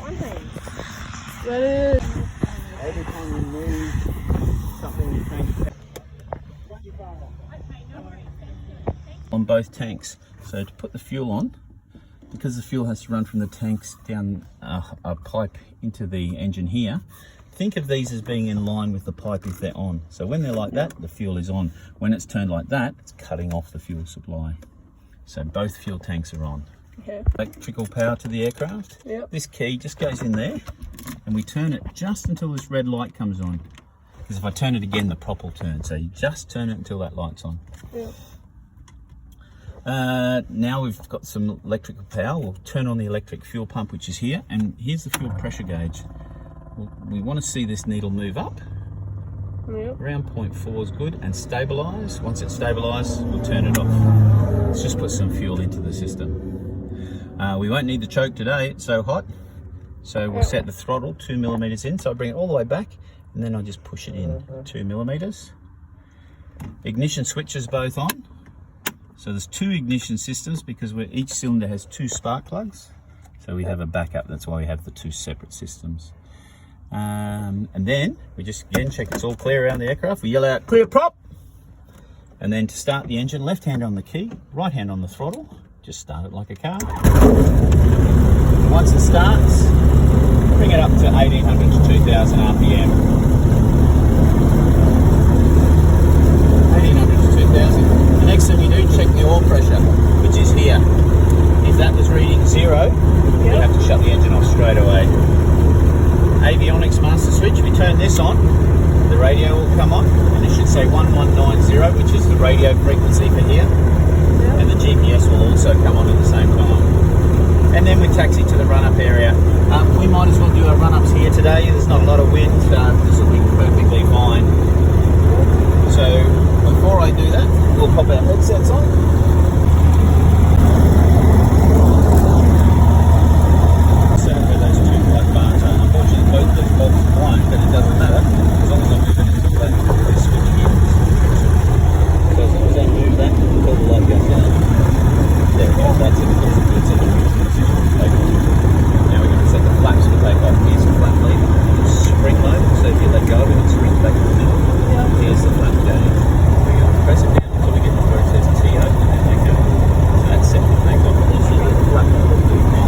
Every time you move something, you change the on both tanks. So to put the fuel on, because the fuel has to run from the tanks down a pipe into the engine here, think of these as being in line with the pipe if they're on. So when they're like that, the fuel is on. When it's turned like that, it's cutting off the fuel supply. So both fuel tanks are on. Okay. Electrical power to the aircraft. Yep. This key just goes in there and we turn it just until this red light comes on. Because if I turn it again, the prop will turn. So you just turn it until that light's on. Yep. Now we've got some electrical power. We'll turn on the electric fuel pump, which is here. And here's the fuel pressure gauge. We want to see this needle move up. Yep. Around 0.4 is good, and stabilise. Once it's stabilised, we'll turn it off. Let's just put some fuel into the system. We won't need the choke today, it's so hot. So we'll set the throttle 2 millimeters in. So I bring it all the way back, and then I just push it in 2 millimeters. Ignition switches both on. So there's 2 ignition systems because each cylinder has 2 spark plugs. So we have a backup, that's why we have the 2 separate systems. And then we just again check it's all clear around the aircraft. We yell out clear prop, and then to start the engine, left hand on the key, right hand on the throttle, just start it like a car. Once it starts, bring it up to 1800 to 2000 RPM. 1800 to 2000. The next thing you do, check the oil pressure, which is here. If that was reading 0, you have to shut the engine off straight away. Avionics master switch, we turn this on, the radio will come on, and it should say 1190, which is the radio frequency for here, and the GPS will also come on at the same time. And then we taxi to the run-up area. We might as well do our run-ups here today. There's not a lot of wind, this will be perfectly fine. So before I do that, we'll pop our headsets on. Both the bolts are blind, but it doesn't matter as long as I move it until that switch here. So as long as I move that until the light goes down, there it goes, that's it. It's in the position to take off. Now we're going to set the flaps to take off. Here's the flap lever, spring load, so if you let go of it, it springs back to the middle. Here's the flap gauge. We're going to press it down until we get to where it says TO, and then let go. So that's set to take off. Also the flap lever will do now.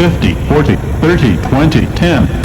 50, 40, 30, 20, 10.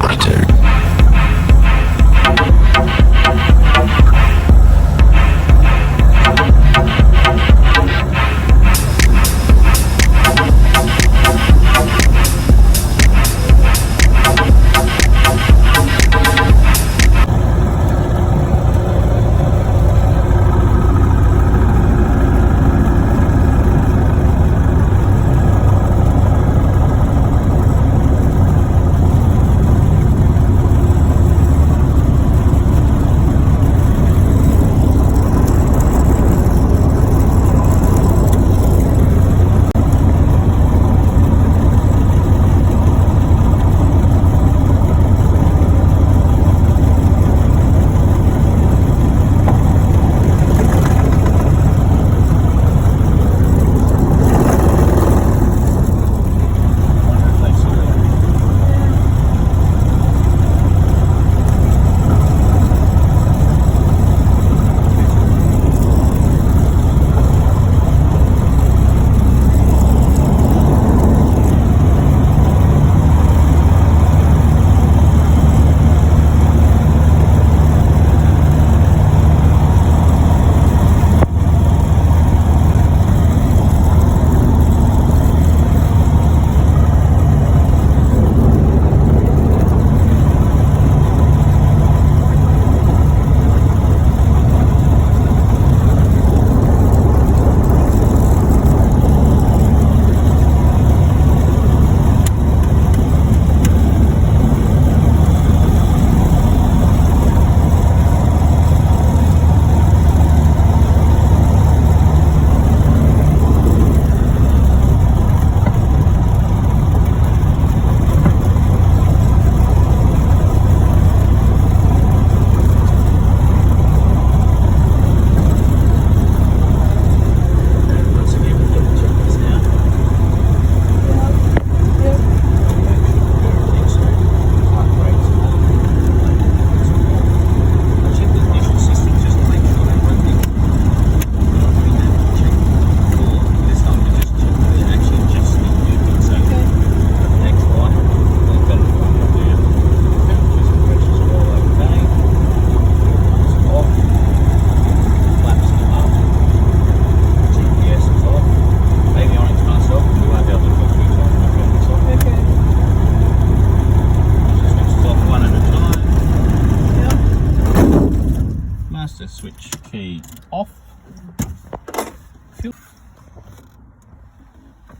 Switch key off.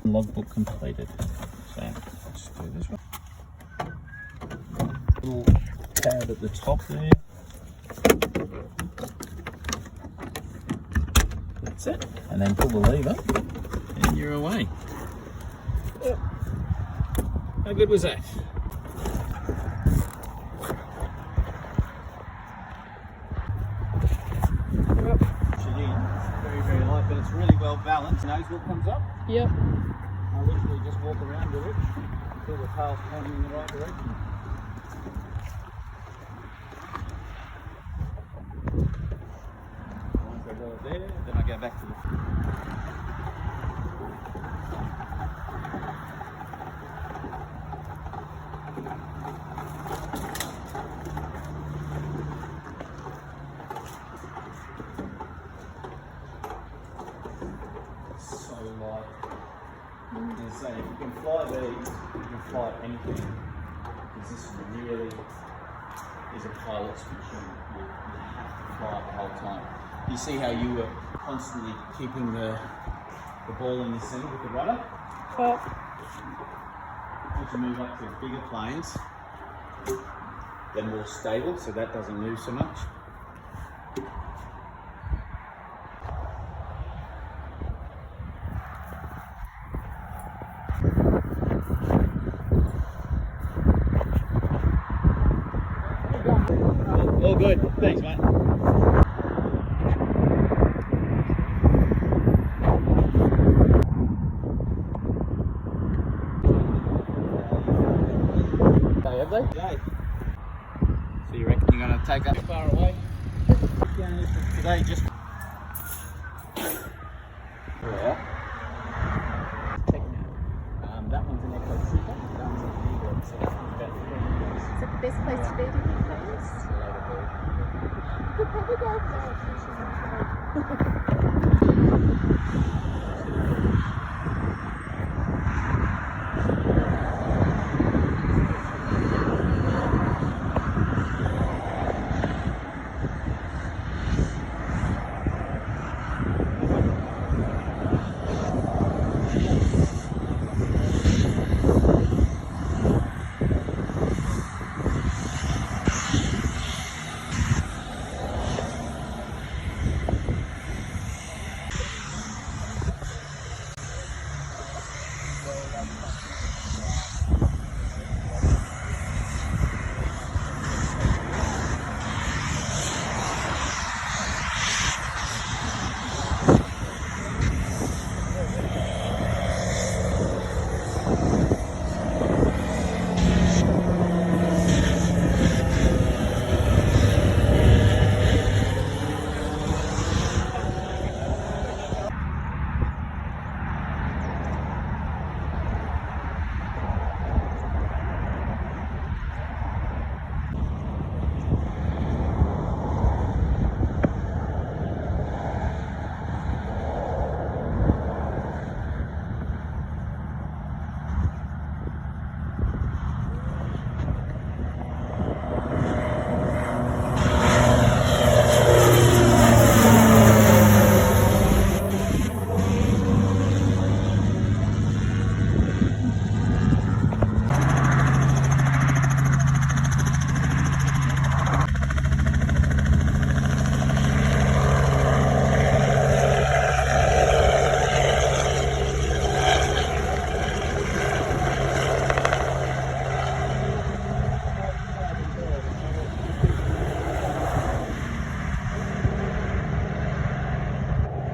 Logbook completed. So let's do this one. Little tab at the top there. That's it. And then pull the lever and you're away. Yep. How good was that? But it's really well balanced. Knows what comes up. Yep. I literally just walk around with it until the tail's pointing in the right direction. Once I go there, then I go back to the... Say, if you can fly these, you can fly anything. Because this really is a pilot switch and you have to fly it the whole time. You see how you were constantly keeping the ball in the centre with the rudder? Yep. Once you move up to bigger planes, they're more stable, so that doesn't move so much. All good. Thanks, mate. Have they? Today. So you reckon you're going to take up far away? Today just... Yeah. Check it out. That one's an Echo Super. Best place to be, do you think, James? Could probably go over there.